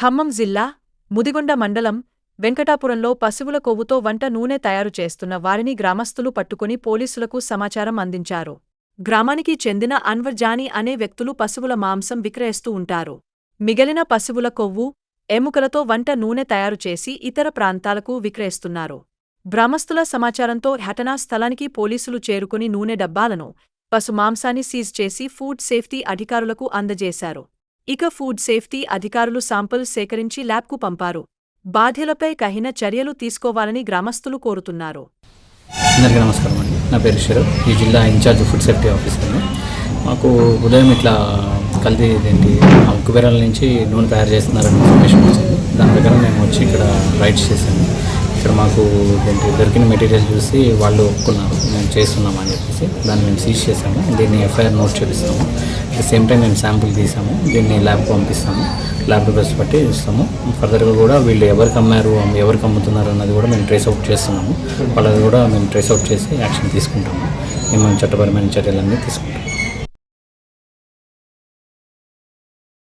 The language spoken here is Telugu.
ఖమ్మం జిల్లా ముదిగొండ మండలం వెంకటాపురంలో పశువుల కొవ్వుతో వంట నూనె తయారు చేస్తున్న వారిని గ్రామస్తులు పట్టుకుని పోలీసులకు సమాచారం అందించారు. గ్రామానికి చెందిన అన్వర్ జానీ అనే వ్యక్తులు పశువుల మాంసం విక్రయిస్తూ ఉంటారు. మిగిలిన పశువుల కొవ్వు, ఎముకలతో వంట నూనె తయారు చేసి ఇతర ప్రాంతాలకు విక్రయిస్తున్నారు. గ్రామస్తుల సమాచారంతో ఘటనా స్థలానికి పోలీసులు చేరుకుని నూనె డబ్బాలను, పశు మాంసాన్ని సీజ్ చేసి ఫుడ్ సేఫ్టీ అధికారులకు అందజేశారు. ఇక ఫుడ్ సేఫ్టీ అధికారులు శాంపిల్ సేకరించి ల్యాబ్కు పంపారు. బాధ్యులపై కఠిన చర్యలు తీసుకోవాలని గ్రామస్తులు కోరుతున్నారు. అందరికీ నమస్కారం అండి. నా పేరు శరత్, ఈ జిల్లా ఇన్ఛార్జ్ ఫుడ్ సేఫ్టీ ఆఫీసర్ని. మాకు ఉదయం ఇట్లా కల్తీ కుబేరాల నుంచి నూనె తయారు చేస్తున్నారని ఇన్ఫర్మేషన్ వచ్చింది. దాని ప్రకారం మేము వచ్చి ఇక్కడ రైడ్స్ చేసాము. ఇక్కడ మాకు దొరికిన మెటీరియల్ చూసి వాళ్ళు ఒప్పుకున్నారు మేము చేస్తున్నామని చెప్పేసి దాన్ని మేము సీజ్ చేసాము. దీన్ని ఎఫ్ఐఆర్ నోట్ చేపిస్తాము. అట్ ద సేమ్ టైం మేము శాంపుల్ తీసాము. దీన్ని ల్యాబ్కి పంపిస్తాము. ల్యాబ్ రిపోర్ట్స్ బట్టి ఇస్తాము. ఫర్దర్గా కూడా వీళ్ళు ఎవరికి అమ్మారు, ఎవరికి అమ్ముతున్నారు అన్నది కూడా మేము ట్రేస్ అవుట్ చేస్తున్నాము. వాళ్ళది కూడా మేము ట్రేస్ అవుట్ చేసి యాక్షన్ తీసుకుంటాము. మేము చట్టపరమైన చర్యలన్నీ తీసుకుంటాము.